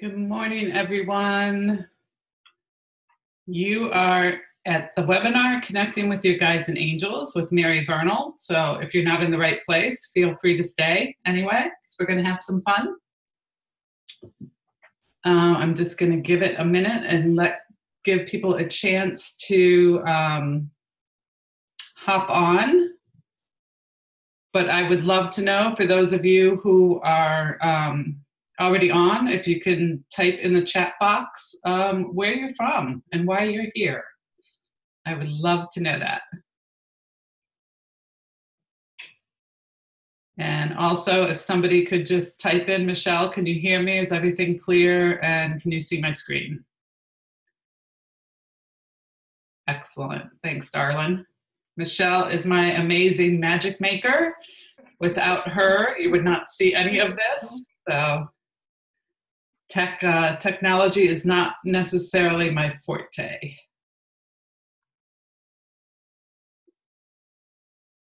Good morning, everyone. You are at the webinar Connecting with Your Guides and Angels with Mary Vernal. So if you're not in the right place, feel free to stay anyway, because we're going to have some fun. I'm just going to give it a minute and give people a chance to hop on. But I would love to know, for those of you who are already on, if you can type in the chat box where you're from and why you're here. I would love to know that. And also, if somebody could just type in, Michelle, can you hear me? Is everything clear? And can you see my screen? Excellent. Thanks, darling. Michelle is my amazing magic maker. Without her, you would not see any of this. So technology is not necessarily my forte.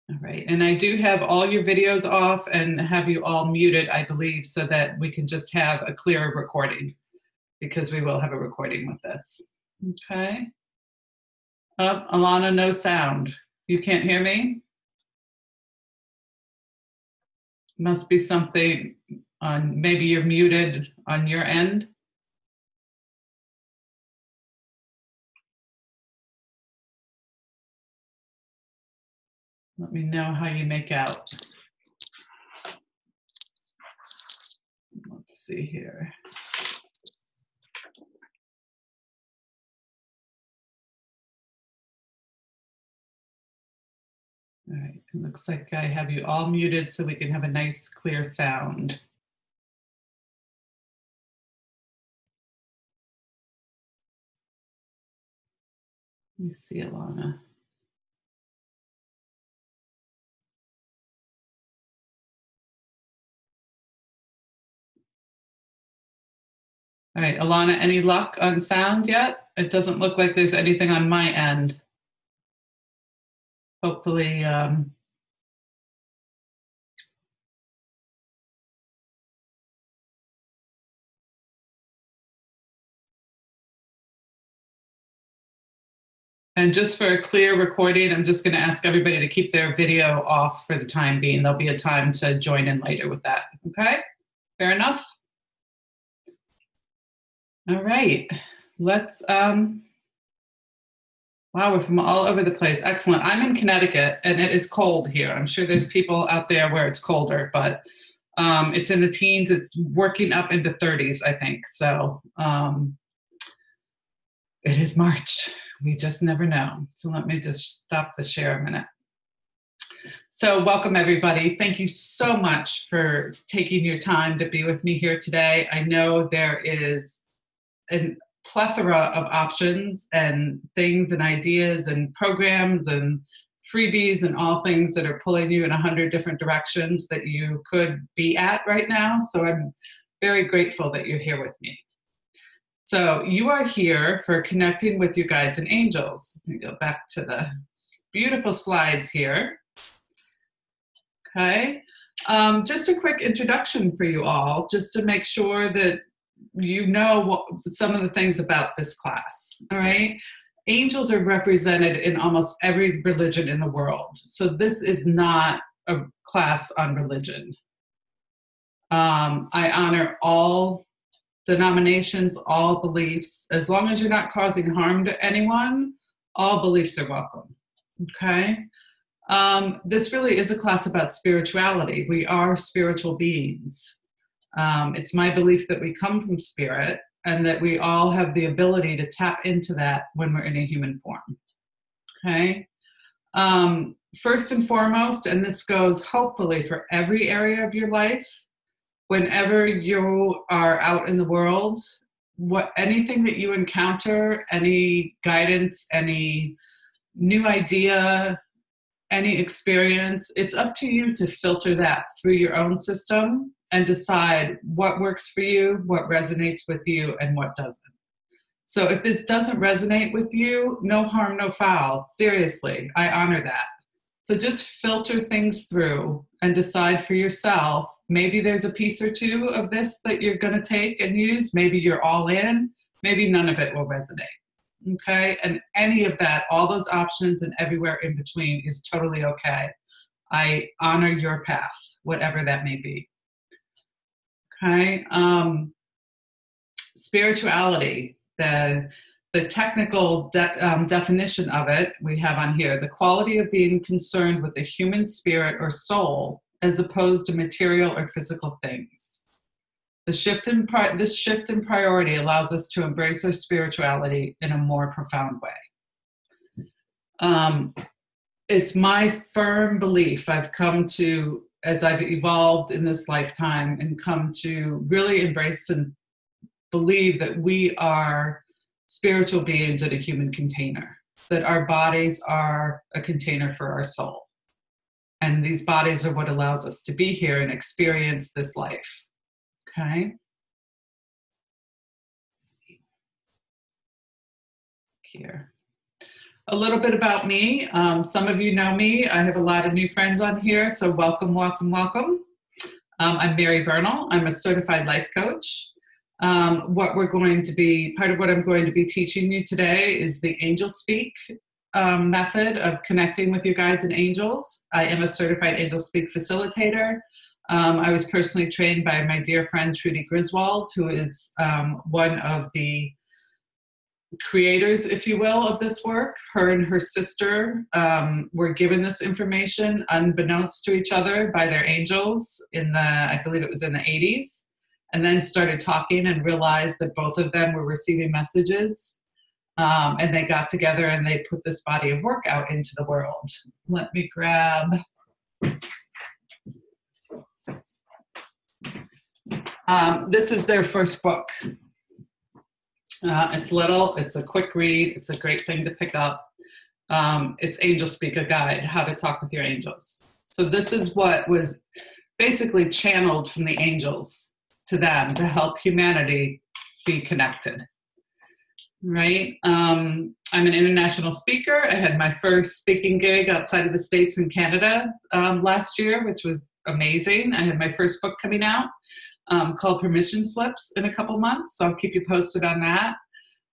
All right, and I do have all your videos off and have you all muted, I believe, so that we can just have a clearer recording, because we will have a recording with this. Okay. Oh, Alana, no sound. You can't hear me? Must be something on, maybe you're muted on your end. Let me know how you make out. Let's see here. All right, it looks like I have you all muted so we can have a nice clear sound. Let me see, Alana. All right, Alana, any luck on sound yet? It doesn't look like there's anything on my end. Hopefully, and just for a clear recording, I'm just going to ask everybody to keep their video off for the time being. There'll be a time to join in later with that. Okay, fair enough? All right, let's, wow, we're from all over the place. Excellent. I'm in Connecticut and it is cold here. I'm sure there's people out there where it's colder, but it's in the teens. It's working up into 30s, I think. So it is March. We just never know. So let me just stop the share a minute. So welcome, everybody. Thank you so much for taking your time to be with me here today. I know there is a plethora of options and things and ideas and programs and freebies and all things that are pulling you in 100 different directions that you could be at right now. So I'm very grateful that you're here with me. So you are here for Connecting with Your Guides and Angels. Let me go back to the beautiful slides here. Okay, just a quick introduction for you all, just to make sure that you know some of the things about this class, all right? Angels are represented in almost every religion in the world. So this is not a class on religion. I honor all denominations, all beliefs. As long as you're not causing harm to anyone, all beliefs are welcome, okay? This really is a class about spirituality. We are spiritual beings. It's my belief that we come from spirit and that we all have the ability to tap into that when we're in a human form, okay? First and foremost, and this goes hopefully for every area of your life, whenever you are out in the world, anything that you encounter, any guidance, any new idea, any experience, it's up to you to filter that through your own system and decide what works for you, what resonates with you, and what doesn't. So if this doesn't resonate with you, no harm, no foul. Seriously, I honor that. So just filter things through and decide for yourself Maybe there's a piece or two of this that you're going to take and use. Maybe you're all in. Maybe none of it will resonate. Okay? And any of that, all those options and everywhere in between is totally okay. I honor your path, whatever that may be. Okay? Spirituality, the technical definition of it we have on here: the quality of being concerned with the human spirit or soul as opposed to material or physical things. This shift in priority allows us to embrace our spirituality in a more profound way. It's my firm belief, I've come to, as I've evolved in this lifetime and come to really embrace and believe that we are spiritual beings in a human container, that our bodies are a container for our soul. And these bodies are what allows us to be here and experience this life. Okay? Let's see. Here. A little bit about me. Some of you know me. I have a lot of new friends on here, so welcome, welcome, welcome. I'm Mary Vernal. I'm a certified life coach. Part of what I'm going to be teaching you today is the angel speak method of connecting with your guides and angels. I am a certified angel speak facilitator. I was personally trained by my dear friend Trudy Griswold, who is one of the creators, if you will, of this work. Her and her sister were given this information unbeknownst to each other by their angels I believe it was in the 80s, and then started talking and realized that both of them were receiving messages. And they got together and they put this body of work out into the world. Let me grab. This is their first book. It's little, it's a quick read, it's a great thing to pick up. It's Angel Speak, a guide, how to talk with your angels. So this is what was basically channeled from the angels to them to help humanity be connected. Right? I'm an international speaker. I had my first speaking gig outside of the States in Canada last year, which was amazing. I had my first book coming out called Permission Slips in a couple months, so I'll keep you posted on that.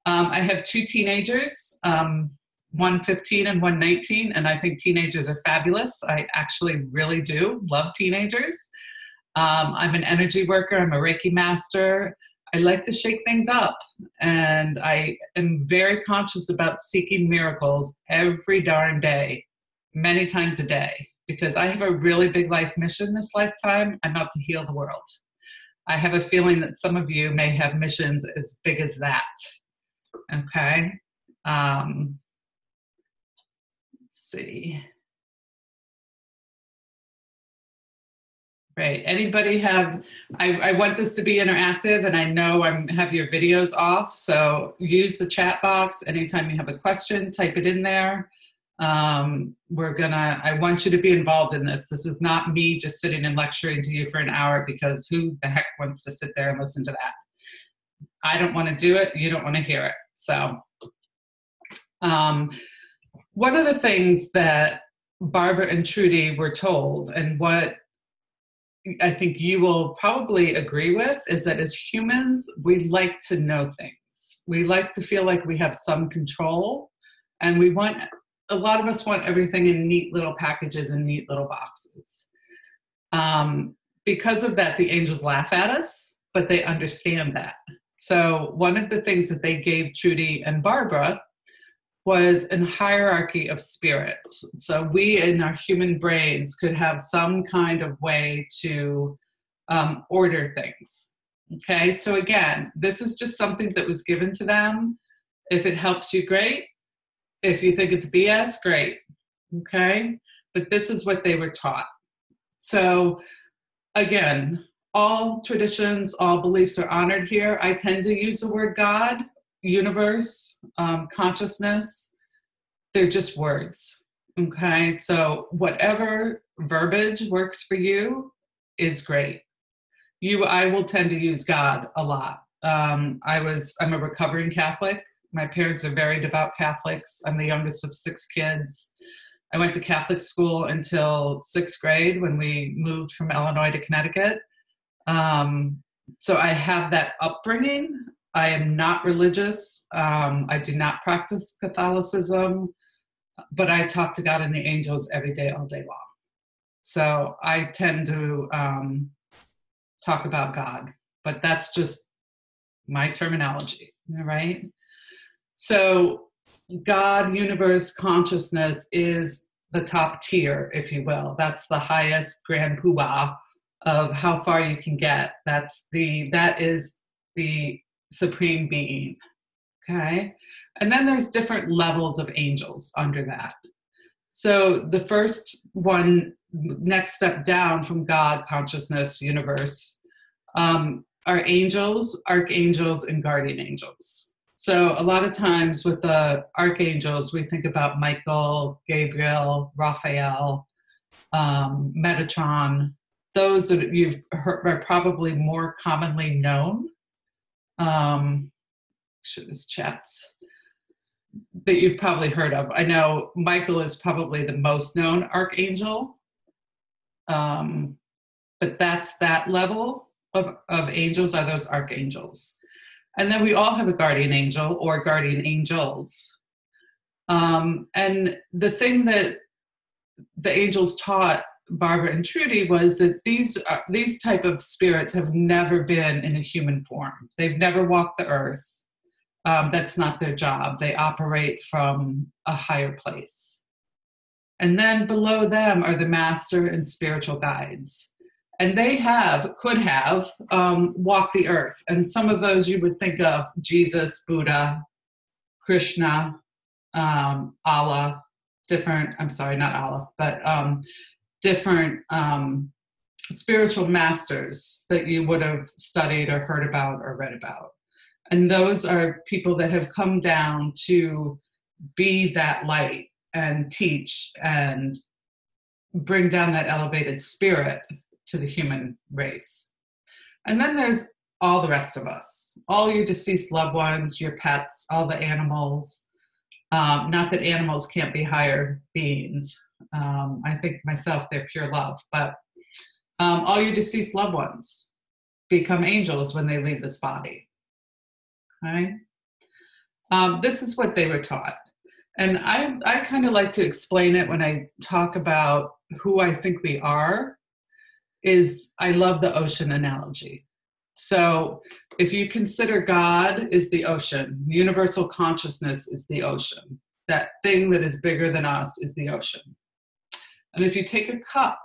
I have two teenagers, one 15 and one 19, and I think teenagers are fabulous. I actually really do love teenagers. I'm an energy worker. I'm a Reiki master. I like to shake things up, and I am very conscious about seeking miracles every darn day, many times a day, because I have a really big life mission this lifetime. I'm out to heal the world. I have a feeling that some of you may have missions as big as that. Okay. Let's see. Right. Anybody have, I want this to be interactive, and I know I have your videos off, so use the chat box. Anytime you have a question, type it in there. I want you to be involved in this. This is not me just sitting and lecturing to you for an hour, because who the heck wants to sit there and listen to that? I don't want to do it. You don't want to hear it. So one of the things that Barbara and Trudy were told, and what I think you will probably agree with, is that as humans, we like to know things. We like to feel like we have some control, and a lot of us want everything in neat little packages and neat little boxes. Because of that, the angels laugh at us, but they understand that. So one of the things that they gave Trudy and Barbara was a hierarchy of spirits. So we in our human brains could have some kind of way to order things. Okay, so again, this is just something that was given to them. If it helps you, great. If you think it's BS, great. Okay, but this is what they were taught. So again, all traditions, all beliefs are honored here. I tend to use the word God, universe, consciousness. They're just words. Okay, so whatever verbiage works for you is great. I will tend to use God a lot. I'm a recovering Catholic. My parents are very devout Catholics. I'm the youngest of 6 kids. I went to Catholic school until 6th grade when we moved from Illinois to Connecticut. So I have that upbringing. I am not religious. I do not practice Catholicism, but I talk to God and the angels every day, all day long. So I tend to talk about God, but that's just my terminology, right? So God, universe, consciousness is the top tier, if you will. That's the highest grand poobah of how far you can get. That is the supreme being. Okay. And then there's different levels of angels under that. So the first one, next step down from God, consciousness, universe, are angels, archangels, and guardian angels. So a lot of times with the archangels, we think about Michael, Gabriel, Raphael, Metatron. Those that you've heard are probably more commonly known. This chat's that you've probably heard of. I know Michael is probably the most known archangel, but that's that level of angels are those archangels. And then we all have a guardian angel or guardian angels. And the thing that the angels taught Barbara and Trudy was that these type of spirits have never been in a human form. They've never walked the earth. That's not their job. They operate from a higher place. And then below them are the master and spiritual guides. And they could have walked the earth. And some of those you would think of Jesus, Buddha, Krishna, Allah, different spiritual masters that you would have studied or heard about or read about. And those are people that have come down to be that light and teach and bring down that elevated spirit to the human race. And then there's all the rest of us, all your deceased loved ones, your pets, all the animals. Not that animals can't be higher beings. I think myself, they're pure love, but all your deceased loved ones become angels when they leave this body. Okay? This is what they were taught. And I kind of like to explain it when I talk about who I think we are, is I love the ocean analogy. So if you consider God is the ocean, universal consciousness is the ocean. That thing that is bigger than us is the ocean. And if you take a cup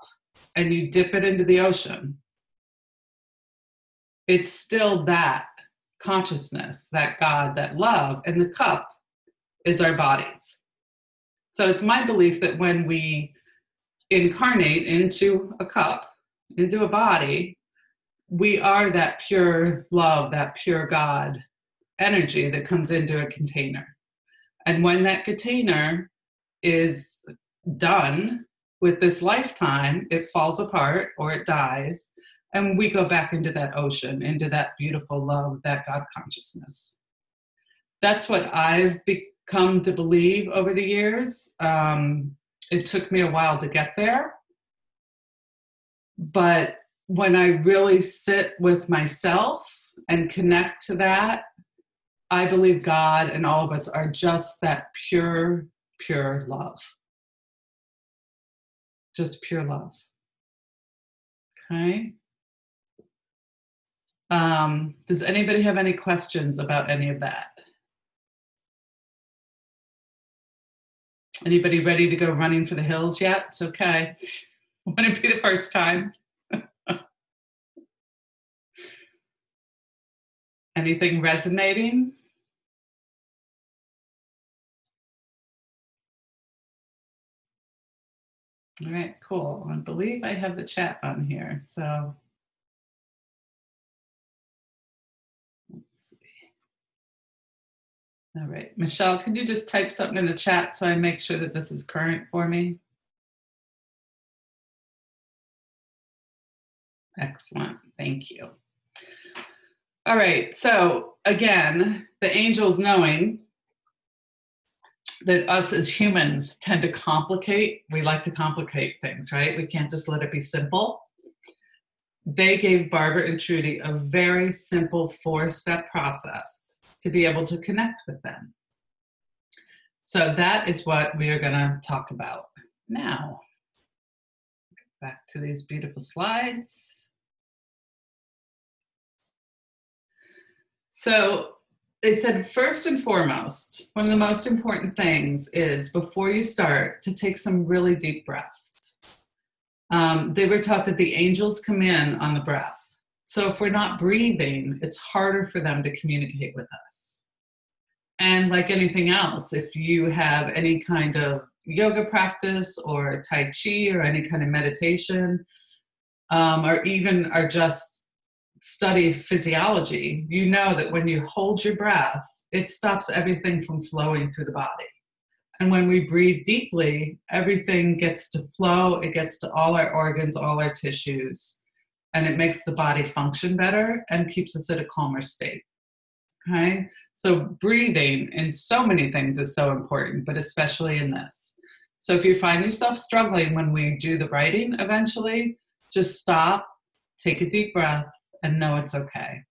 and you dip it into the ocean, it's still that consciousness, that God, that love, and the cup is our bodies. So it's my belief that when we incarnate into a cup, into a body, we are that pure love, that pure God energy that comes into a container. And when that container is done with this lifetime, it falls apart or it dies, and we go back into that ocean, into that beautiful love, that God consciousness. That's what I've come to believe over the years. It took me a while to get there. But when I really sit with myself and connect to that, I believe God and all of us are just that pure, pure love. Just pure love. Okay? Does anybody have any questions about any of that? Anybody ready to go running for the hills yet? It's okay. Wouldn't it be the first time? Anything resonating? All right, cool. I believe I have the chat on here. So let's see. All right, Michelle, could you just type something in the chat so I make sure that this is current for me? Excellent, thank you. All right, so again, the angels knowing that us as humans tend to complicate. We like to complicate things, right? We can't just let it be simple. they gave Barbara and Trudy a very simple 4-step process to be able to connect with them. So that is what we are going to talk about now. Back to these beautiful slides. So they said, first and foremost, one of the most important things is before you start to take some really deep breaths. They were taught that the angels come in on the breath. So if we're not breathing, it's harder for them to communicate with us. And like anything else, if you have any kind of yoga practice or Tai Chi or any kind of meditation, or even are just study physiology, you know that when you hold your breath, it stops everything from flowing through the body. And when we breathe deeply, everything gets to flow, it gets to all our organs, all our tissues, and it makes the body function better and keeps us at a calmer state. Okay? So breathing in so many things is so important, but especially in this. So if you find yourself struggling when we do the writing eventually, just stop, take a deep breath, and know it's okay.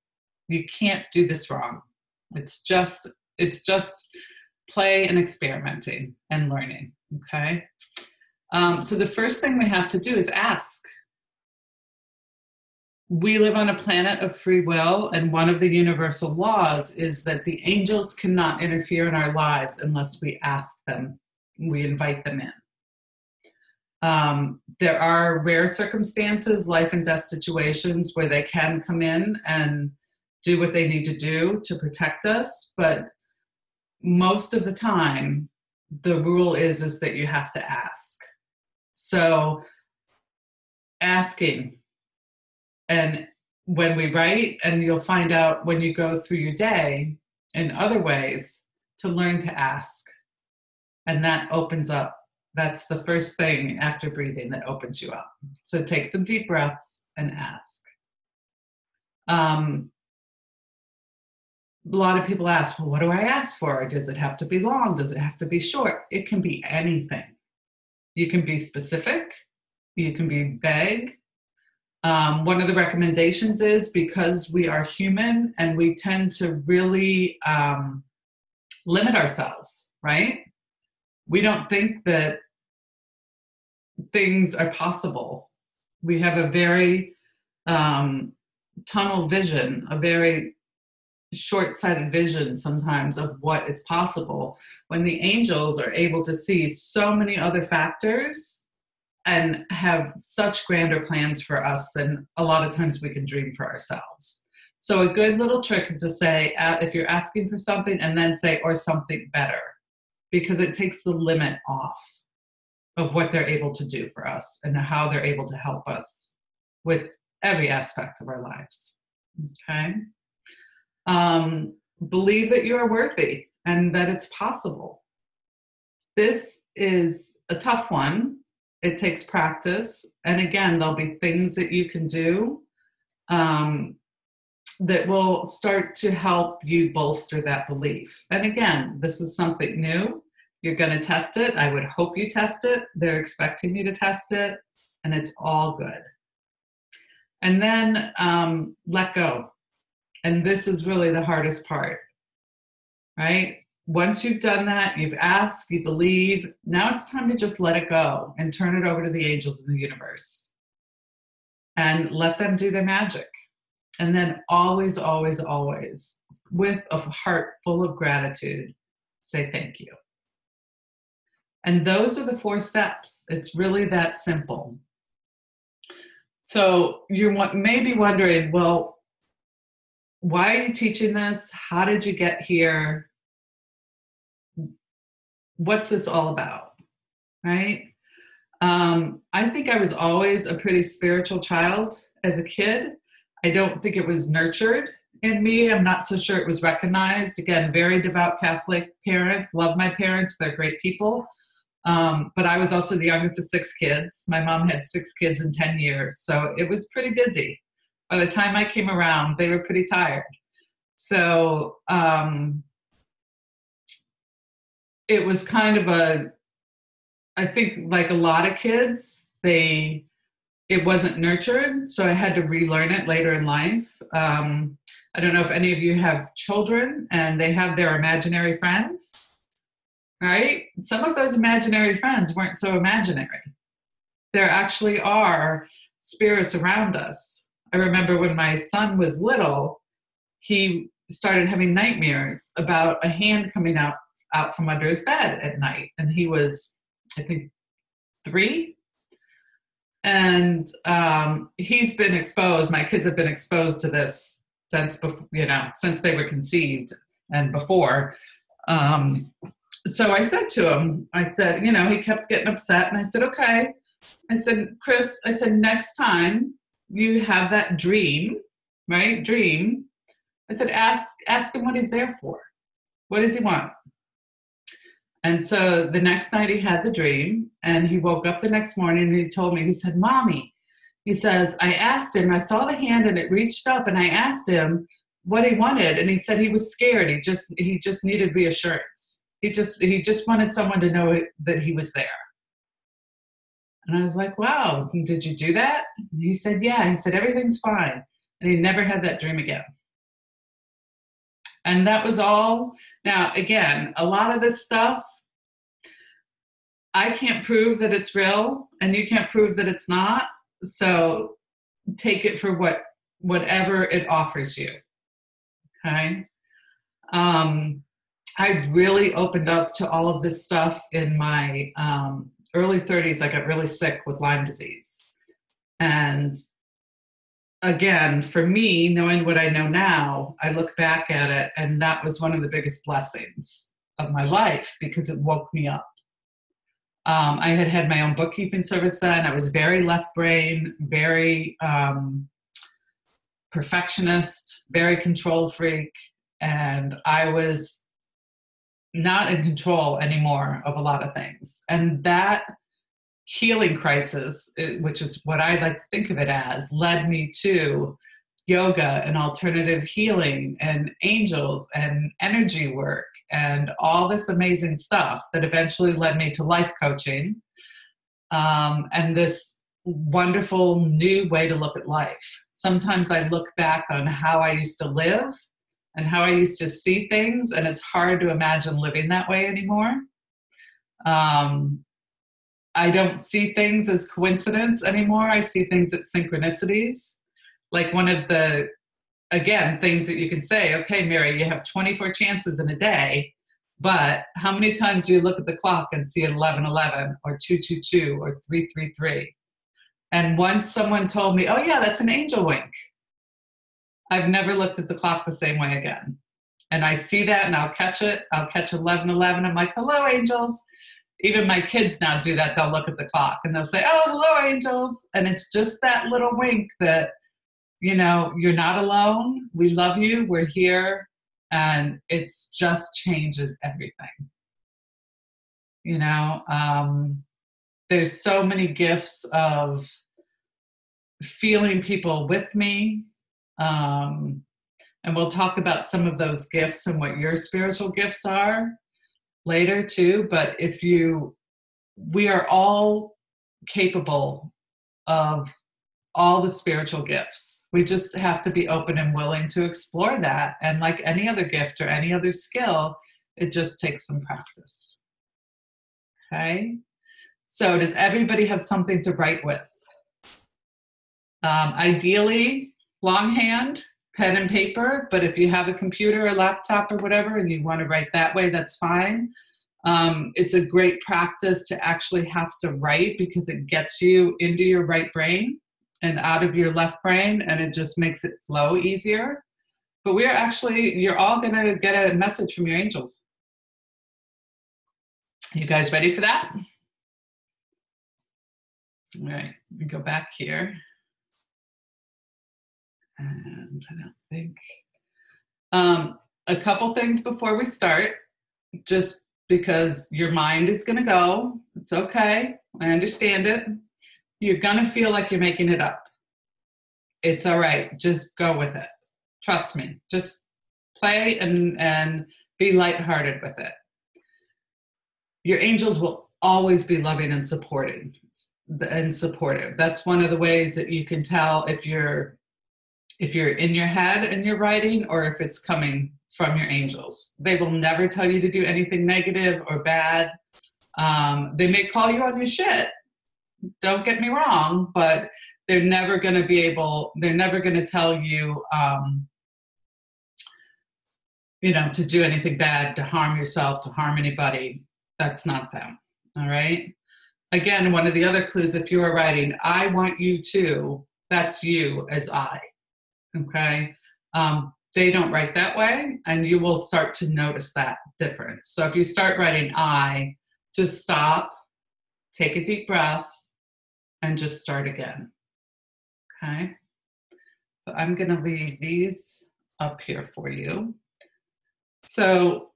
You can't do this wrong. It's just play and experimenting and learning, okay? So the first thing we have to do is ask. We live on a planet of free will, and one of the universal laws is that the angels cannot interfere in our lives unless we ask them, we invite them in. There are rare circumstances, life and death situations, where they can come in and do what they need to do to protect us, but most of the time, the rule is that you have to ask. So asking, and when we write, and you'll find out when you go through your day in other ways to learn to ask. And that opens up. That's the first thing after breathing that opens you up. So take some deep breaths and ask. A lot of people ask, well, what do I ask for? Does it have to be long? Does it have to be short? It can be anything. You can be specific. You can be vague. One of the recommendations is, because we are human and we tend to really limit ourselves, right? We don't think that things are possible. We have a very tunnel vision, a very short-sighted vision sometimes of what is possible, when the angels are able to see so many other factors and have such grander plans for us than a lot of times we can dream for ourselves. So a good little trick is to say, if you're asking for something, and then say, or something better, because it takes the limit off of what they're able to do for us and how they're able to help us with every aspect of our lives. Okay? Believe that you are worthy and that it's possible. This is a tough one. It takes practice. And again, there'll be things that you can do that will start to help you bolster that belief. And again, this is something new. You're going to test it. I would hope you test it. They're expecting you to test it, and it's all good. And then let go. And this is really the hardest part, right? Once you've done that, you've asked, you believe, now it's time to just let it go and turn it over to the angels in the universe and let them do their magic. And then always, always, always, with a heart full of gratitude, say thank you. And those are the 4 steps. It's really that simple. So you're maybe wondering, well, why are you teaching this? How did you get here? What's this all about, right? I think I was always a pretty spiritual child as a kid. I don't think it was nurtured in me. I'm not so sure it was recognized. Again, very devout Catholic parents. Love my parents. They're great people. But I was also the youngest of 6 kids. My mom had 6 kids in 10 years. So it was pretty busy. By the time I came around, they were pretty tired. So it was kind of I think like a lot of kids, they it wasn't nurtured, so I had to relearn it later in life. I don't know if any of you have children and they have their imaginary friends, right? Some of those imaginary friends weren't so imaginary. There actually are spirits around us. I remember when my son was little, he started having nightmares about a hand coming out from under his bed at night. And he was, I think, 3. And he's been exposed. My kids have been exposed to this since before, since they were conceived and before. So I said to him, I said, he kept getting upset, and I said, okay. I said, Chris, I said, next time you have that dream, right? Dream. I said, ask him what he's there for. What does he want? And so the next night he had the dream, and he woke up the next morning and he told me, he said, Mommy, he says, I asked him, I saw the hand and it reached up, and I asked him what he wanted. And he said he was scared. He just needed reassurance. He just wanted someone to know that he was there. And I was like, wow, did you do that? And he said, yeah. He said, everything's fine. And he never had that dream again. And that was all. Now, again, a lot of this stuff, I can't prove that it's real, and you can't prove that it's not. So take it for whatever it offers you. Okay. I really opened up to all of this stuff in my early 30s. I got really sick with Lyme disease. And again, for me, knowing what I know now, I look back at it, and that was one of the biggest blessings of my life, because it woke me up. I had my own bookkeeping service then. I was very left brain, very perfectionist, very control freak, and I was not in control anymore of a lot of things. And that healing crisis, which is what I like to think of it as, led me to yoga and alternative healing and angels and energy work and all this amazing stuff that eventually led me to life coaching, and this wonderful new way to look at life. Sometimes I look back on how I used to live and how I used to see things, and it's hard to imagine living that way anymore. I don't see things as coincidence anymore. I see things as synchronicities. Like one of the, again, things that you can say, okay, Mary, you have 24 chances in a day, but how many times do you look at the clock and see 11:11 or 2:22 or 3:33? And once someone told me, oh yeah, that's an angel wink. I've never looked at the clock the same way again. And I see that and I'll catch it. I'll catch 11:11. I'm like, hello, angels. Even my kids now do that. They'll look at the clock and they'll say, oh, hello, angels. And it's just that little wink that, you're not alone. We love you. We're here. And it just changes everything. There's so many gifts of feeling people with me. And we'll talk about some of those gifts and what your spiritual gifts are later too. But we are all capable of all the spiritual gifts. We just have to be open and willing to explore that. And like any other gift or any other skill, it just takes some practice. Okay. So does everybody have something to write with? Ideally, longhand, pen and paper, but if you have a computer or laptop or whatever and you want to write that way, that's fine. It's a great practice to actually have to write, because it gets you into your right brain and out of your left brain, and it just makes it flow easier. But you're all going to get a message from your angels. You guys ready for that? All right, let me go back here. And I don't think. A couple things before we start, just because your mind is going to go. It's okay. I understand it. You're going to feel like you're making it up. It's all right. Just go with it. Trust me. Just play and be lighthearted with it. Your angels will always be loving and supporting. and supportive. That's one of the ways that you can tell if you're in your head and you're writing, or if it's coming from your angels. They will never tell you to do anything negative or bad. They may call you on your shit, don't get me wrong, but they're never going to tell you, to do anything bad, to harm yourself, to harm anybody. That's not them. All right. Again, one of the other clues, if you are writing, I want you to, that's you as I. Okay. They don't write that way, and you will start to notice that difference. So if you start writing I, just stop, take a deep breath, and just start again. Okay. So I'm going to leave these up here for you. So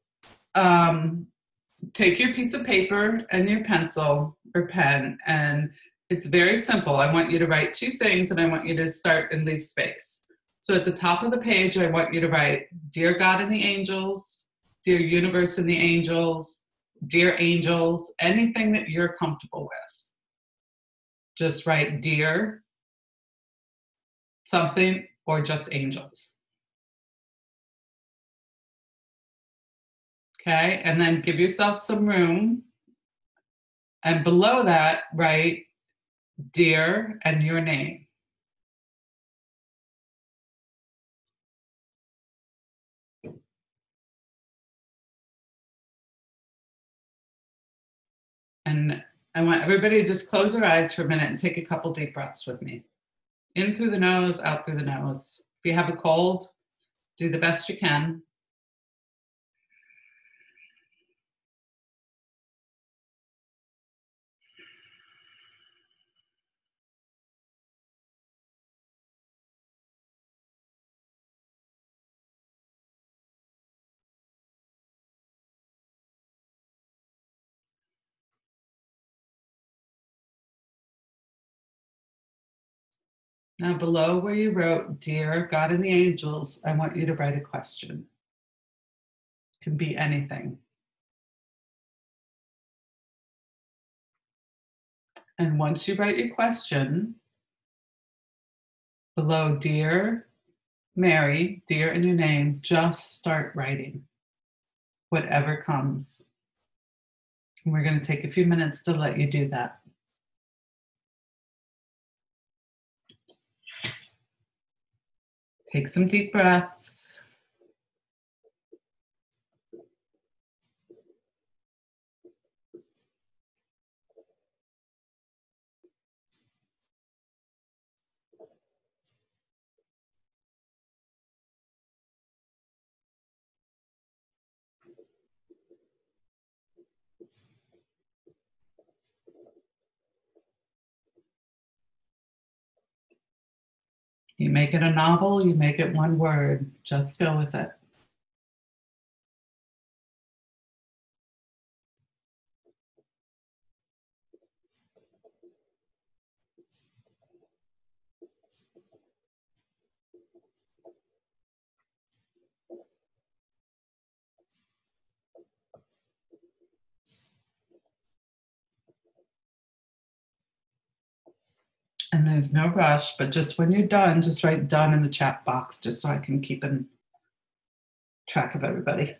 take your piece of paper and your pencil or pen, and it's very simple. I want you to write two things, and I want you to start and leave space. So at the top of the page, I want you to write, Dear God and the angels, Dear Universe and the angels, Dear angels, anything that you're comfortable with. Just write Dear something, or just angels. Okay, and then give yourself some room. And below that, write Dear and your name. And I want everybody to just close their eyes for a minute and take a couple deep breaths with me. In through the nose, out through the nose. If you have a cold, do the best you can. Now below where you wrote, Dear God and the angels, I want you to write a question. It can be anything. And once you write your question, below Dear Mary, Dear and your name, just start writing whatever comes. And we're going to take a few minutes to let you do that. Take some deep breaths. You make it a novel, you make it one word, just go with it. And there's no rush, but just when you're done, just write done in the chat box, just so I can keep in track of everybody.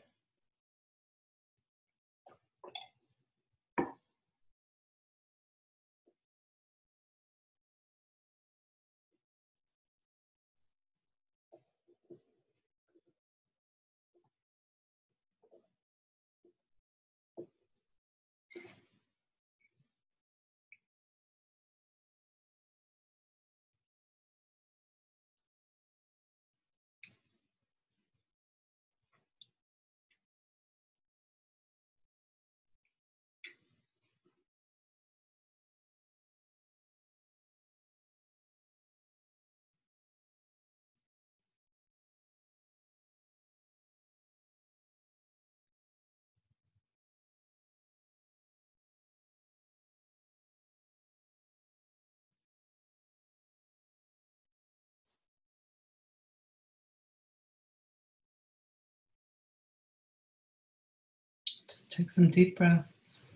Just take some deep breaths.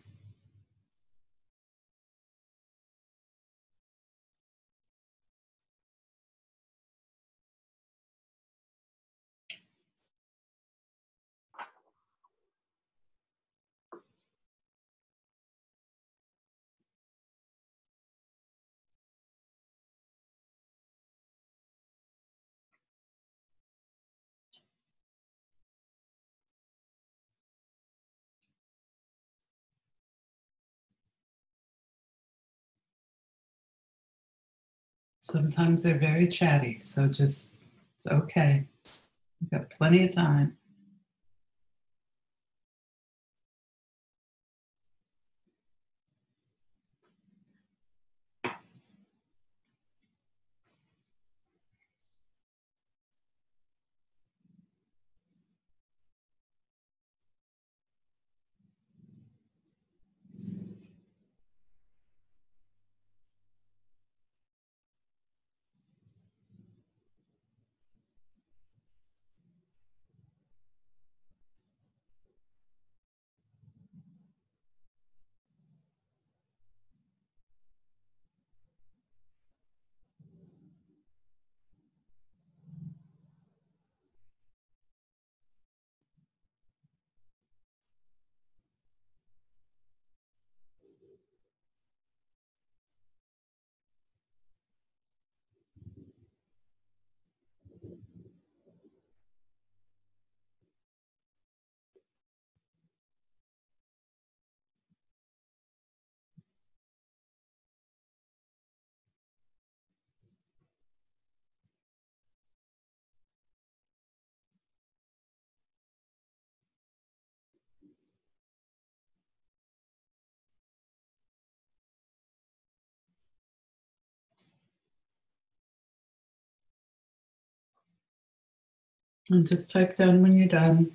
Sometimes they're very chatty, so just, it's okay. We've got plenty of time. And just type down when you're done.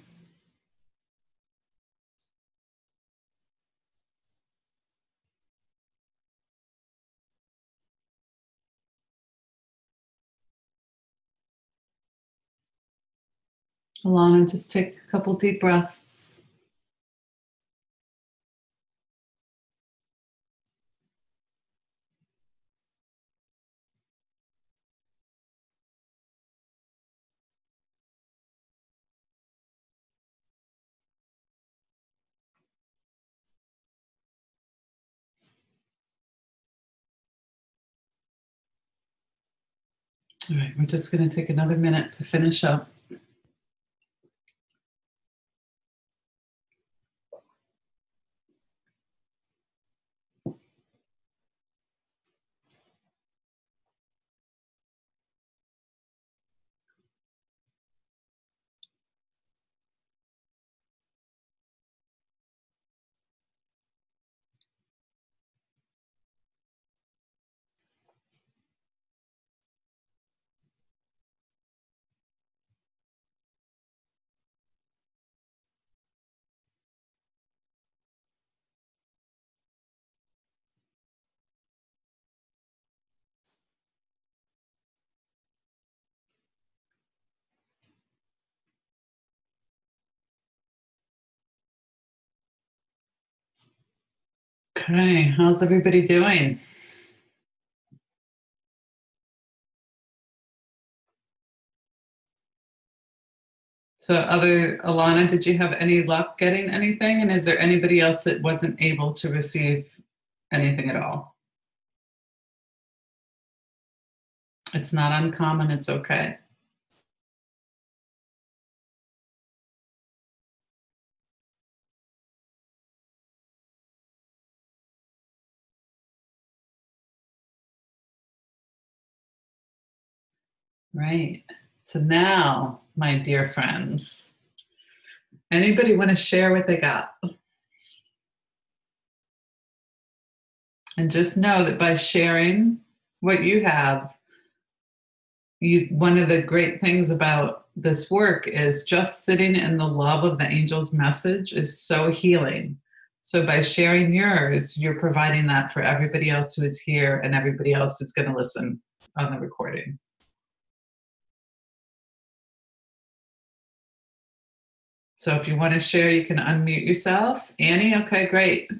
Alana, just take a couple deep breaths. All right, we're just going to take another minute to finish up. Okay, how's everybody doing? So Alana, did you have any luck getting anything? And is there anybody else that wasn't able to receive anything at all? It's not uncommon, it's okay. Right. So now, my dear friends, anybody want to share what they got? And just know that by sharing what you have, one of the great things about this work is just sitting in the love of the angel's message is so healing. So by sharing yours, you're providing that for everybody else who is here and everybody else who's going to listen on the recording. So if you want to share, you can unmute yourself. Annie, okay, great.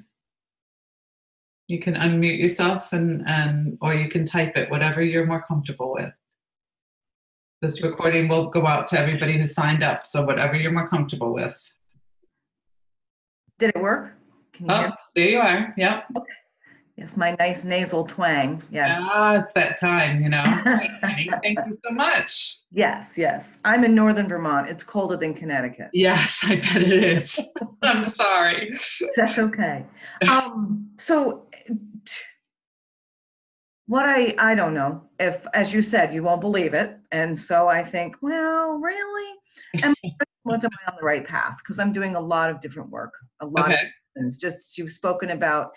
You can unmute yourself and or you can type it, whatever you're more comfortable with. This recording will go out to everybody who signed up, so whatever you're more comfortable with. Did it work? Can you hear me? There you are. Yep. Okay. Yes, my nice nasal twang. Yes. It's that time, you know. Thank you so much. Yes, yes. I'm in northern Vermont. It's colder than Connecticut. Yes, I bet it is. I'm sorry. That's okay. So What I don't know if, as you said, you won't believe it. And so I think, well, really? And was I on the right path? Because I'm doing a lot of different work, a lot of Okay. things. Just you've spoken about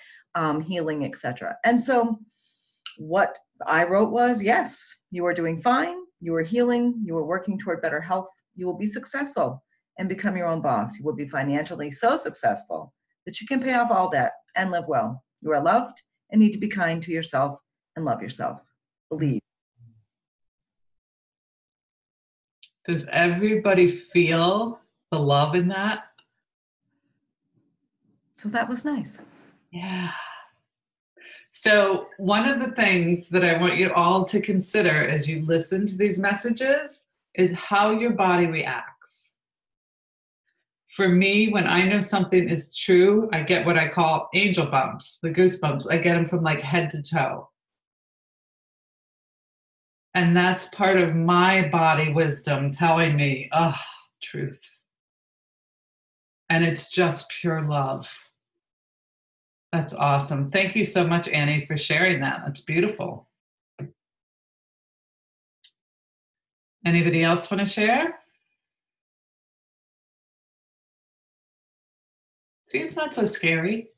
healing, etc. And so what I wrote was, yes, you are doing fine. You are healing. You are working toward better health. You will be successful and become your own boss. You will be financially so successful that you can pay off all debt and live well. You are loved and need to be kind to yourself and love yourself. Believe. Does everybody feel the love in that? So that was nice. Yeah. So, one of the things that I want you all to consider as you listen to these messages is how your body reacts. For me, when I know something is true, I get what I call angel bumps, the goosebumps. I get them from like head to toe. And that's part of my body wisdom telling me, oh, truth. And it's just pure love. That's awesome. Thank you so much, Annie, for sharing that. That's beautiful. Anybody else want to share? See, it's not so scary.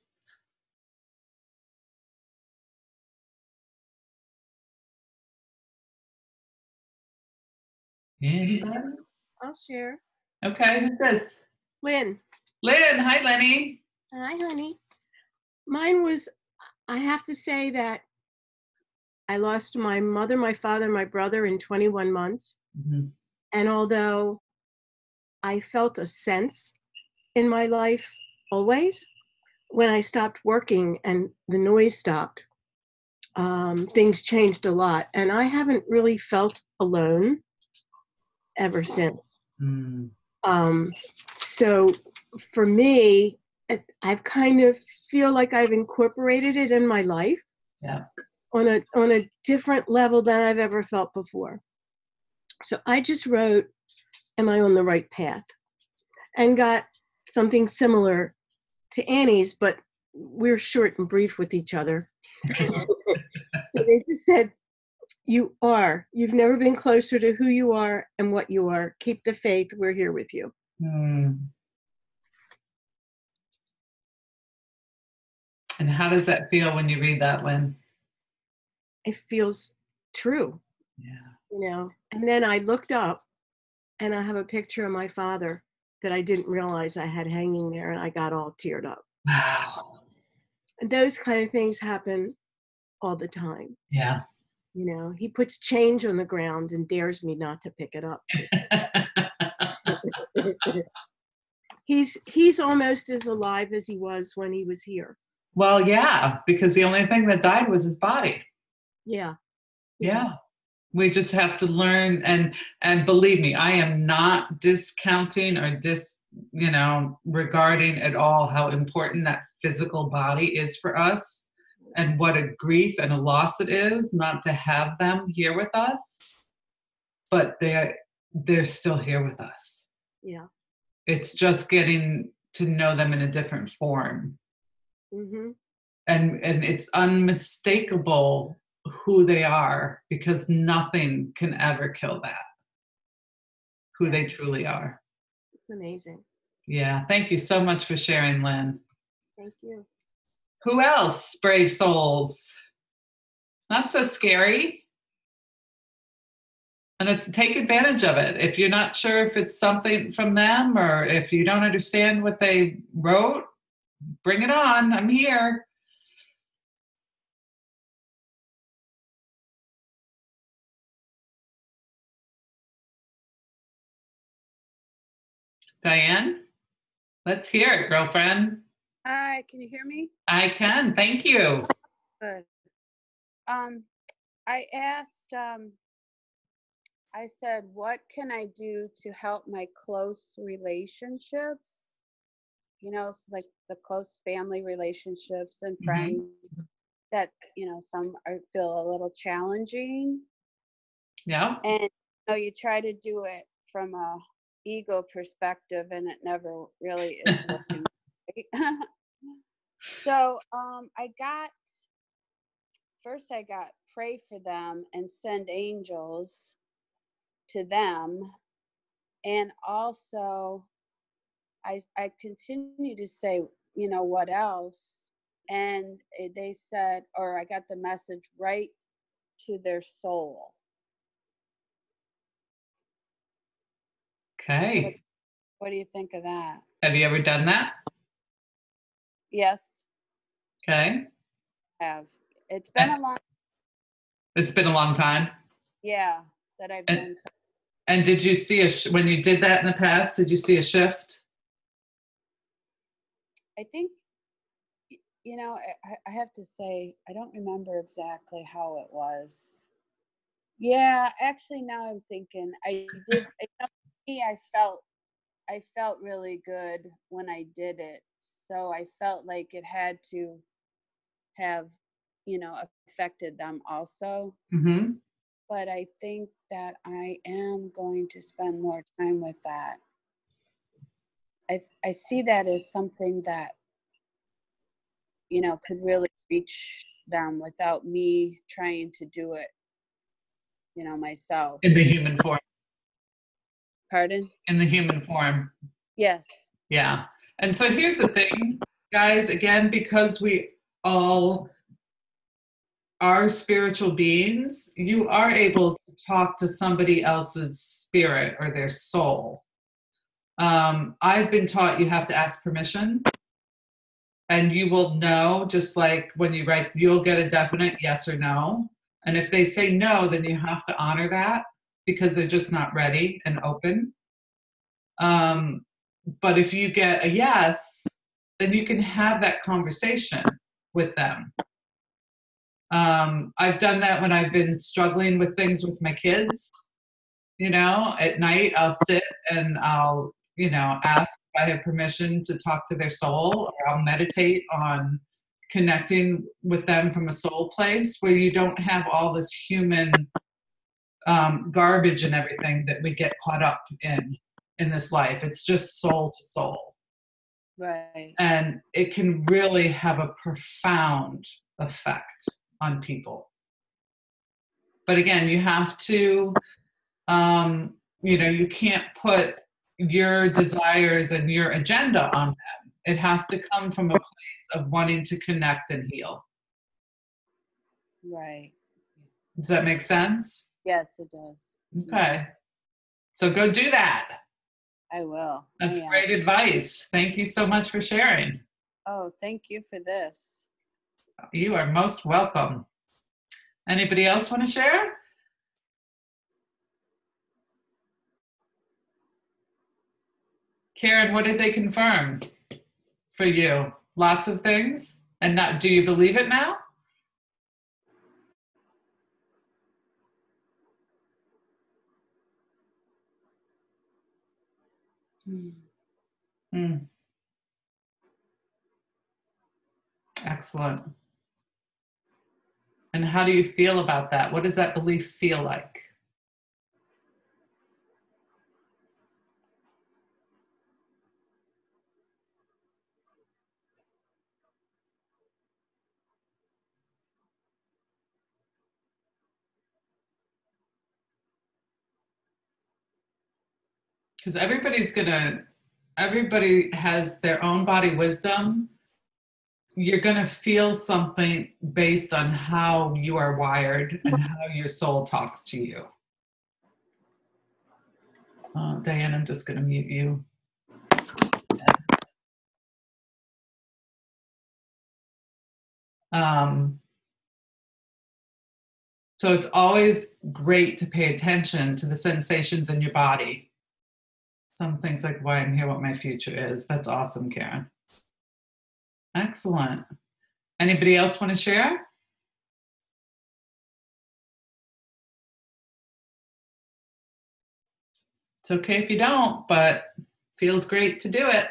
Anybody? I'll share. Okay, who's this? Lynn. Lynn. Hi, Lenny. Hi, honey. Mine was, I have to say that I lost my mother, my father, my brother in 21 months. Mm-hmm. And although I felt a sense in my life always, when I stopped working and the noise stopped, things changed a lot. And I haven't really felt alone ever since. Mm. So for me, I've kind of feel like I've incorporated it in my life. Yeah. On a different level than I've ever felt before. So I just wrote, am I on the right path? And got something similar to Annie's, but we're short and brief with each other. So they just said, you are. You've never been closer to who you are and what you are. Keep the faith. We're here with you. Mm. And how does that feel when you read that, Lynn? It feels true. Yeah. You know, and then I looked up and I have a picture of my father that I didn't realize I had hanging there, and I got all teared up. Wow. And those kind of things happen all the time. Yeah. You know, he puts change on the ground and dares me not to pick it up. He's almost as alive as he was when he was here. Well, yeah, because the only thing that died was his body. Yeah. Yeah. We just have to learn, and believe me, I am not discounting or regarding at all how important that physical body is for us, and what a grief and a loss it is not to have them here with us, but they're still here with us. Yeah. It's just getting to know them in a different form. Mm-hmm. And it's unmistakable who they are, because nothing can ever kill that, who they truly are. It's amazing. Yeah. Thank you so much for sharing, Lynn. Thank you. Who else? Brave souls. Not so scary. And it's take advantage of it. If you're not sure if it's something from them, or if you don't understand what they wrote, bring it on. I'm here. Diane, let's hear it, girlfriend. Hi, can you hear me? I can. Thank you. Good. I asked, I said, what can I do to help my close relationships? You know, like the close family relationships and friends that, some feel a little challenging. Yeah. And you try to do it from a ego perspective, and it never really is working. So I got pray for them and send angels to them. And also, I continue to say, you know, what else? And they said, or I got the message right to their soul. So Okay. what do you think of that? Have you ever done that? Yes, Okay. I have. It's been a long, It's been a long time. yeah, that I've And, done something. and did you see when you did that in the past, did you see a shift? I think, you know, I have to say, I don't remember exactly how it was. Yeah, actually, now I'm thinking, I did. You know, me, I felt really good when I did it. So I felt like it had to have, you know, affected them also. Mm-hmm. But I think that I am going to spend more time with that. I see that as something that, you know, could really reach them without me trying to do it, you know, myself. In the human form. Pardon? In the human form. Yes. Yeah. And so here's the thing, guys, again, because we all are spiritual beings, you are able to talk to somebody else's spirit or their soul. I've been taught you have to ask permission, and you will know, just like when you write, you'll get a definite yes or no. And if they say no, then you have to honor that because they're just not ready and open. But if you get a yes, then you can have that conversation with them. I've done that when I've been struggling with things with my kids. You know, at night I'll sit and I'll, you know, ask if I have permission to talk to their soul, or I'll meditate on connecting with them from a soul place where you don't have all this human garbage and everything that we get caught up in this life. It's just soul to soul. Right. And it can really have a profound effect on people. But again, you have to, you know, you can't put your desires and your agenda on them. It has to come from a place of wanting to connect and heal. Right. Does that make sense? Yes, it does. Okay. So go do that. I will. That's I am. great advice. Thank you so much for sharing. Oh, thank you for this. You are most welcome. Anybody else want to share? Karen, what did they confirm for you? Lots of things? And not, do you believe it now? Mm. Excellent. And how do you feel about that? What does that belief feel like? Because everybody has their own body wisdom. You're going to feel something based on how you are wired and how your soul talks to you. Diane, I'm just going to mute you. So it's always great to pay attention to the sensations in your body. Some things like why I'm here, what my future is. That's awesome, Karen. Excellent. Anybody else want to share? It's okay if you don't, but feels great to do it.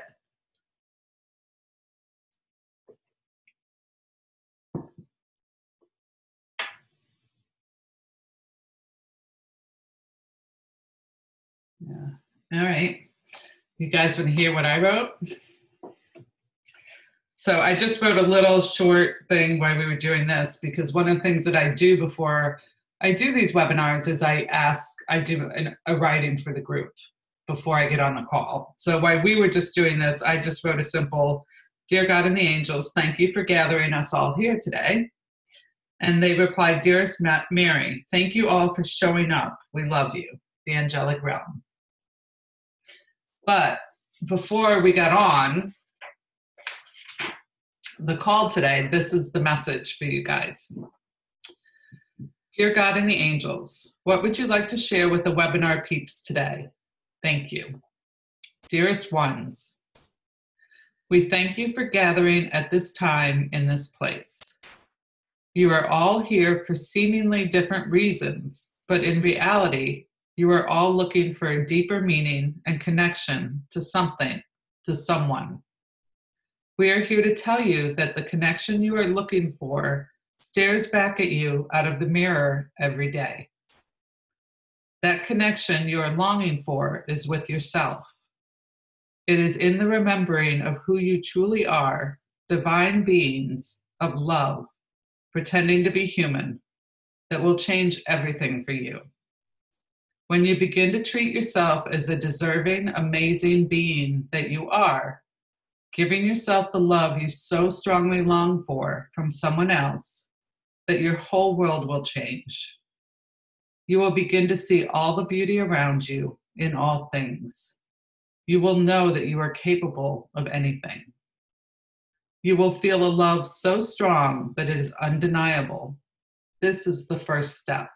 Yeah. All right. You guys want to hear what I wrote? So I just wrote a little short thing while we were doing this, because one of the things that I do before I do these webinars is I do a writing for the group before I get on the call. So while we were just doing this, I just wrote a simple, "Dear God and the angels, thank you for gathering us all here today." And they replied, "Dearest Mary, thank you all for showing up. We love you, the angelic realm." But before we got on the call today, this is the message for you guys. Dear God and the angels, what would you like to share with the webinar peeps today? Thank you. Dearest ones, we thank you for gathering at this time in this place. You are all here for seemingly different reasons, but in reality, you are all looking for a deeper meaning and connection to something, to someone. We are here to tell you that the connection you are looking for stares back at you out of the mirror every day. That connection you are longing for is with yourself. It is in the remembering of who you truly are, divine beings of love, pretending to be human, that will change everything for you. When you begin to treat yourself as a deserving, amazing being that you are, giving yourself the love you so strongly long for from someone else, that your whole world will change. You will begin to see all the beauty around you in all things. You will know that you are capable of anything. You will feel a love so strong that it is undeniable. This is the first step.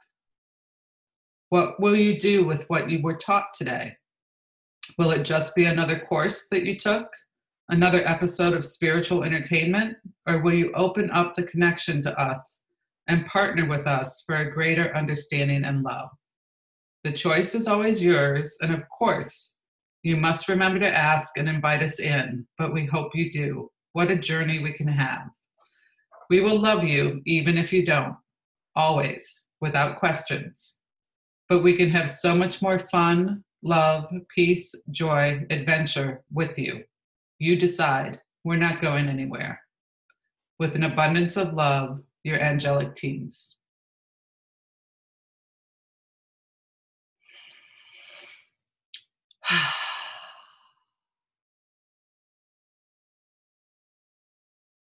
What will you do with what you were taught today? Will it just be another course that you took? Another episode of spiritual entertainment? Or will you open up the connection to us and partner with us for a greater understanding and love? The choice is always yours, and of course, you must remember to ask and invite us in, but we hope you do. What a journey we can have. We will love you even if you don't, always, without questions. But we can have so much more fun, love, peace, joy, adventure with you. You decide. We're not going anywhere. With an abundance of love, your angelic teens.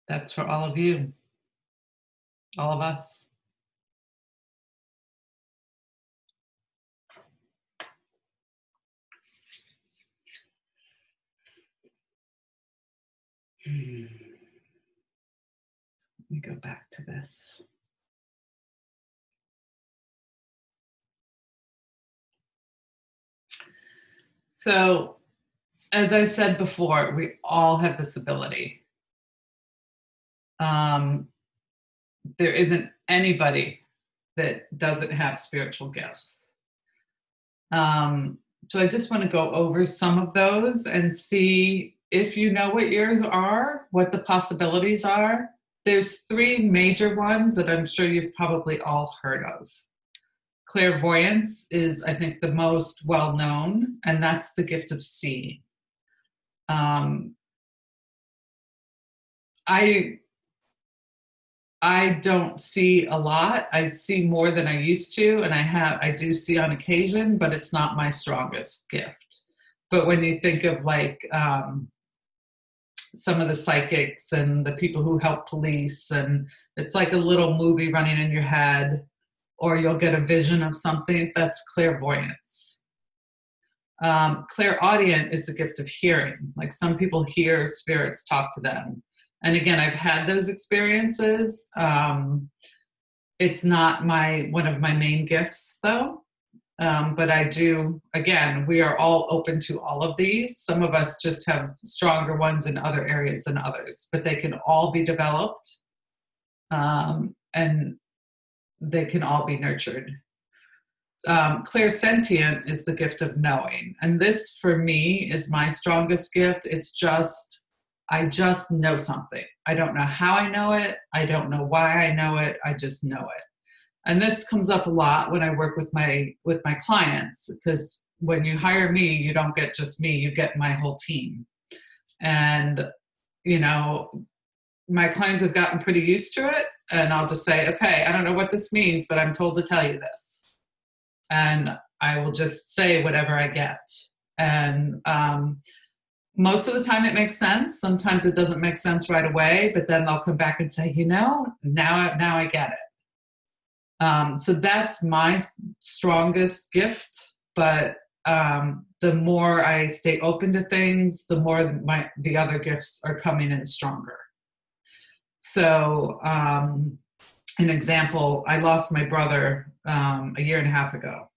That's for all of you, all of us. Let me go back to this. So, as I said before, we all have this ability. There isn't anybody that doesn't have spiritual gifts. So I just want to go over some of those and see if you know what yours are, what the possibilities are. There's three major ones that I'm sure you've probably all heard of. Clairvoyance is, I think, the most well-known, and that's the gift of seeing. I don't see a lot. I see more than I used to, and I do see on occasion, but it's not my strongest gift. But when you think of like some of the psychics and the people who help police, and it's like a little movie running in your head, or you'll get a vision of something, that's clairvoyance. Clairaudient is the gift of hearing. Like some people hear spirits talk to them. And again, I've had those experiences. It's not one of my main gifts though. But I do, again, we are all open to all of these. Some of us just have stronger ones in other areas than others, but they can all be developed, and they can all be nurtured. Clairsentient is the gift of knowing. And this, for me, is my strongest gift. I just know something. I don't know how I know it. I don't know why I know it. I just know it. And this comes up a lot when I work with my clients, because when you hire me, you don't get just me, you get my whole team. And, you know, my clients have gotten pretty used to it, and I'll just say, okay, I don't know what this means, but I'm told to tell you this. And I will just say whatever I get. And most of the time it makes sense. Sometimes it doesn't make sense right away, but then they'll come back and say, now I get it. So that's my strongest gift. But the more I stay open to things, the more the other gifts are coming in stronger. So an example, I lost my brother a year and a half ago.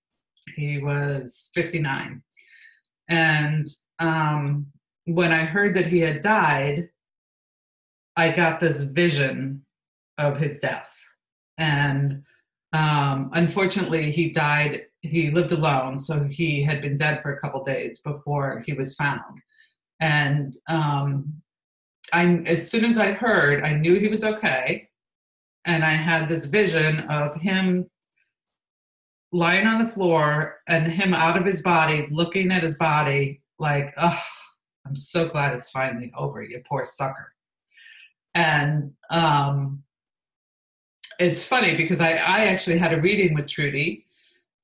He was 59. And when I heard that he had died, I got this vision of his death. And unfortunately, he died. He lived alone, so he had been dead for a couple days before he was found. And as soon as I heard, I knew he was okay. And I had this vision of him lying on the floor and him out of his body, looking at his body like, oh, I'm so glad it's finally over, you poor sucker. And it's funny because I actually had a reading with Trudy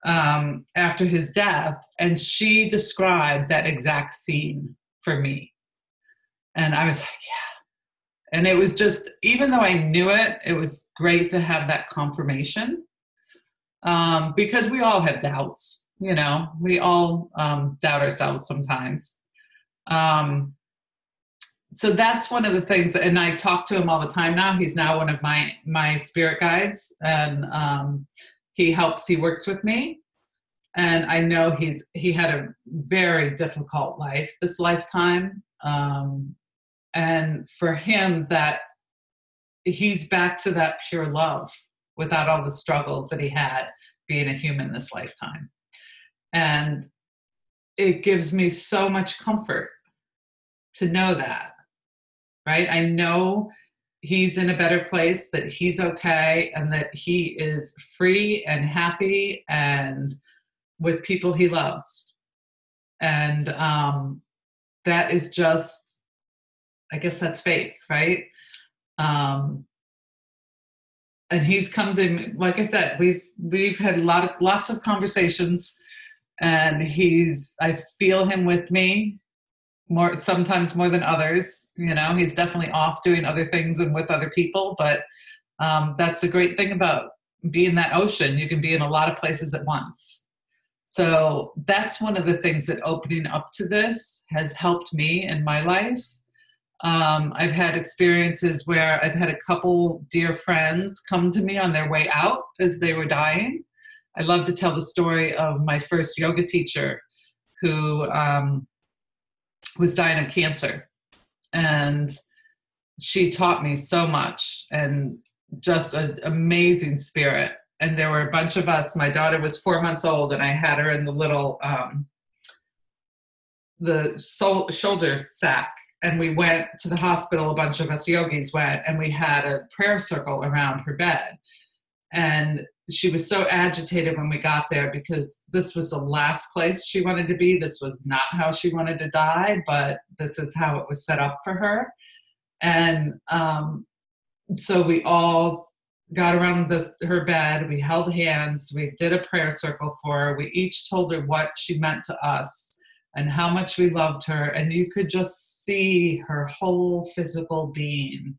after his death, and she described that exact scene for me. And I was like, yeah. And it was just, even though I knew it, it was great to have that confirmation. Because we all have doubts, we all doubt ourselves sometimes. So that's one of the things, and I talk to him all the time now. He's now one of my spirit guides, and he works with me. And I know he had a very difficult life this lifetime. And for him, that he's back to that pure love without all the struggles that he had being a human this lifetime. And it gives me so much comfort to know that, right? I know he's in a better place, that he's okay, and that he is free and happy and with people he loves. And that is just, I guess that's faith, right? And he's come to me, like I said, we've had lots of conversations, and I feel him with me sometimes more than others. He's definitely off doing other things and with other people, but that's the great thing about being that ocean. You can be in a lot of places at once. So that's one of the things that opening up to this has helped me in my life. I've had experiences where I've had a couple dear friends come to me on their way out as they were dying. I love to tell the story of my first yoga teacher who was dying of cancer. And she taught me so much, and just an amazing spirit. And there were a bunch of us. My daughter was 4 months old, and I had her in the little shoulder sack. And we went to the hospital, a bunch of us yogis went, and we had a prayer circle around her bed. And she was so agitated when we got there because this was the last place she wanted to be. This was not how she wanted to die, but this is how it was set up for her. And so we all got around her bed. We held hands. We did a prayer circle for her. We each told her what she meant to us and how much we loved her. And you could just see her whole physical being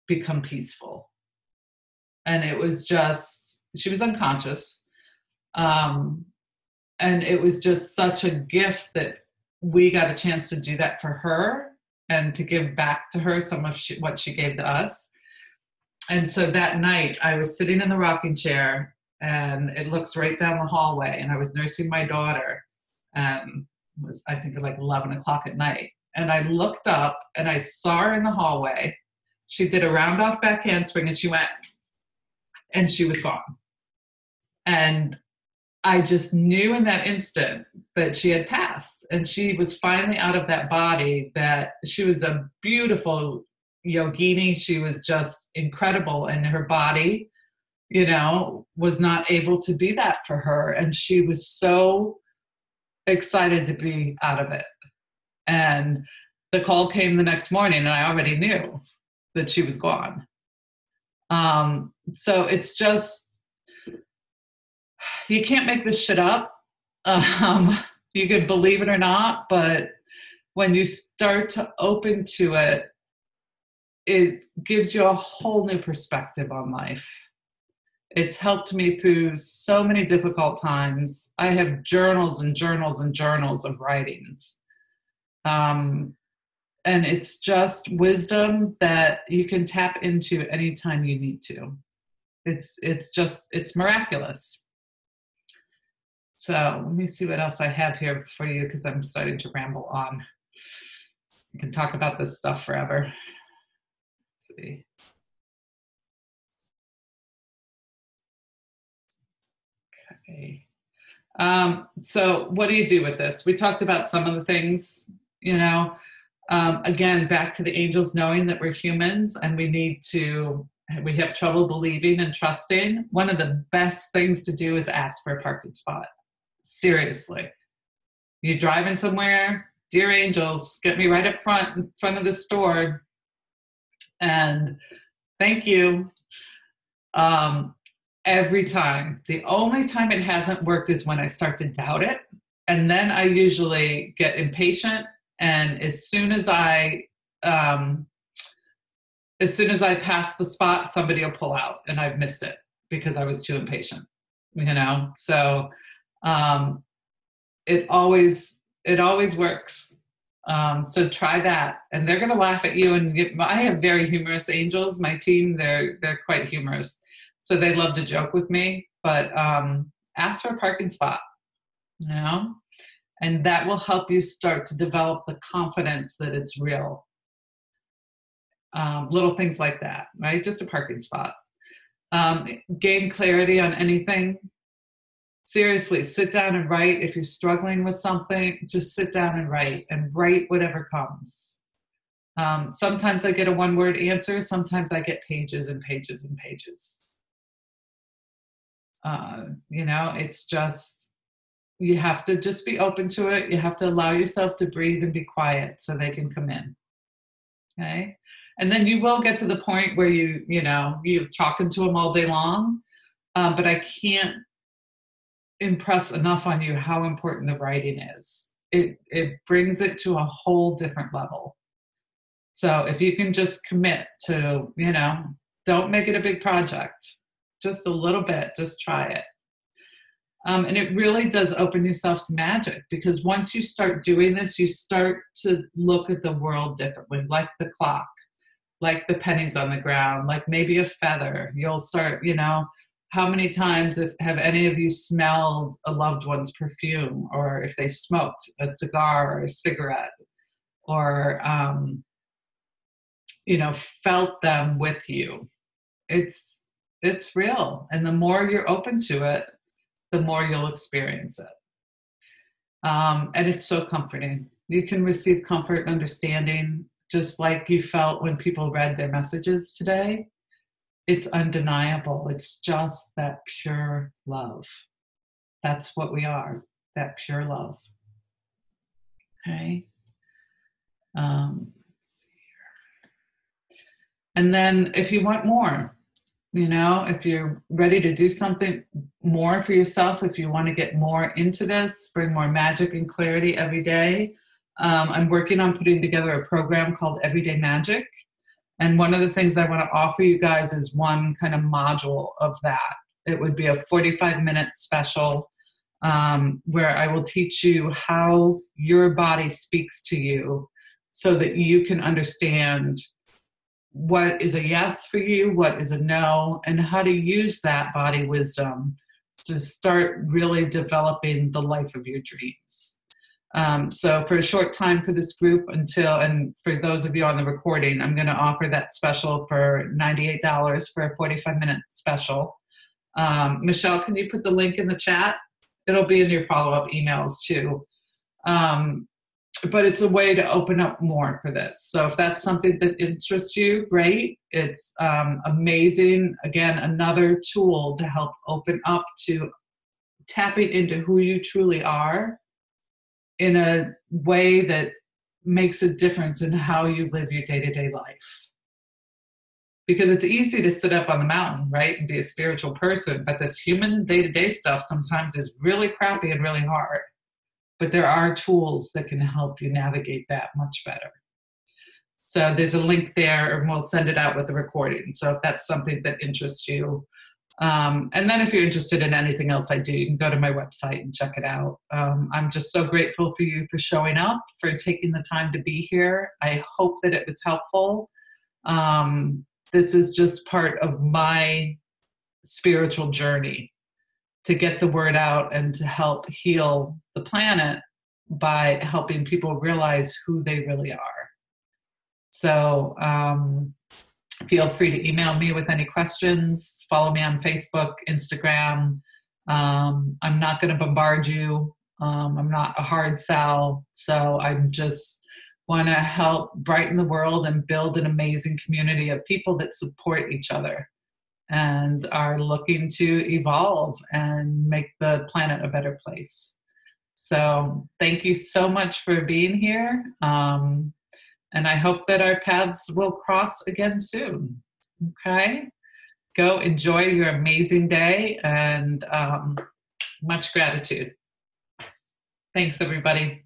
become peaceful. And it was just, she was unconscious. And it was just such a gift that we got a chance to do that for her and to give back to her some of what she gave to us. And so that night I was sitting in the rocking chair, and it looks right down the hallway, and I was nursing my daughter. It was, I think, like 11 o'clock at night. And I looked up and I saw her in the hallway. She did a round off back handspring, and she went, and she was gone. And I just knew in that instant that she had passed, and she was finally out of that body, that she was a beautiful yogini. She was just incredible, and her body, was not able to be that for her. And she was so excited to be out of it. And the call came the next morning and I already knew that she was gone. So it's just, you can't make this shit up. You could believe it or not, but when you start to open to it, it gives you a whole new perspective on life. It's helped me through so many difficult times. I have journals and journals and journals of writings. And it's just wisdom that you can tap into anytime you need to. It's miraculous. So let me see what else I have here for you, because I'm starting to ramble on. We can talk about this stuff forever. Let's see. Okay. So what do you do with this? We talked about some of the things, again, back to the angels knowing that we're humans and we have trouble believing and trusting. One of the best things to do is ask for a parking spot. Seriously. You're driving somewhere, dear angels, get me right up front in front of the store. And thank you. Every time. The only time it hasn't worked is when I start to doubt it. And then I usually get impatient. And as soon as I pass the spot, somebody will pull out and I've missed it because I was too impatient, So it always works. So try that, and they're going to laugh at you. And I have very humorous angels. My team, they're quite humorous. So they love to joke with me, but ask for a parking spot, and that will help you start to develop the confidence that it's real. Little things like that, right? Just a parking spot. Gain clarity on anything. Seriously, sit down and write. If you're struggling with something, just sit down and write whatever comes. Sometimes I get a one-word answer. Sometimes I get pages and pages and pages. It's just, you have to just be open to it. You have to allow yourself to breathe and be quiet so they can come in. Okay. And then you will get to the point where you're talking to them all day long. But I can't impress enough on you how important the writing is. It brings it to a whole different level. So if you can just commit to, don't make it a big project, just a little bit, just try it. And it really does open yourself to magic, because once you start doing this, you start to look at the world differently, like the clock, like the pennies on the ground, like maybe a feather. You'll start, how many times have any of you smelled a loved one's perfume, or if they smoked a cigar or a cigarette, or, felt them with you? It's real. And the more you're open to it, the more you'll experience it. And it's so comforting. You can receive comfort and understanding, just like you felt when people read their messages today. It's undeniable. It's just that pure love. That's what we are, that pure love. Okay. Let's see here. And then if you want more, if you're ready to do something more for yourself, if you want to get more into this, bring more magic and clarity every day, I'm working on putting together a program called Everyday Magic. And one of the things I want to offer you guys is one kind of module of that. It would be a 45-minute special where I will teach you how your body speaks to you so that you can understand what is a yes for you, what is a no, and how to use that body wisdom to start really developing the life of your dreams. So for a short time for this group and for those of you on the recording, I'm going to offer that special for $98 for a 45-minute special. Michelle, can you put the link in the chat? It'll be in your follow-up emails too. But it's a way to open up more for this. So if that's something that interests you, great. It's amazing. Again, another tool to help open up to tapping into who you truly are in a way that makes a difference in how you live your day-to-day life. Because it's easy to sit up on the mountain, right, and be a spiritual person, but this human day-to-day stuff sometimes is really crappy and really hard. But there are tools that can help you navigate that much better. So there's a link there, and we'll send it out with the recording. So if that's something that interests you. And then if you're interested in anything else I do, you can go to my website and check it out. I'm just so grateful for you for showing up, for taking the time to be here. I hope that it was helpful. This is just part of my spiritual journey to get the word out and to help heal the planet by helping people realize who they really are. So feel free to email me with any questions. Follow me on Facebook, Instagram. I'm not going to bombard you. I'm not a hard sell. So I'm just want to help brighten the world and build an amazing community of people that support each other and are looking to evolve and make the planet a better place. So thank you so much for being here. And I hope that our paths will cross again soon. Okay? Go enjoy your amazing day, and much gratitude. Thanks, everybody.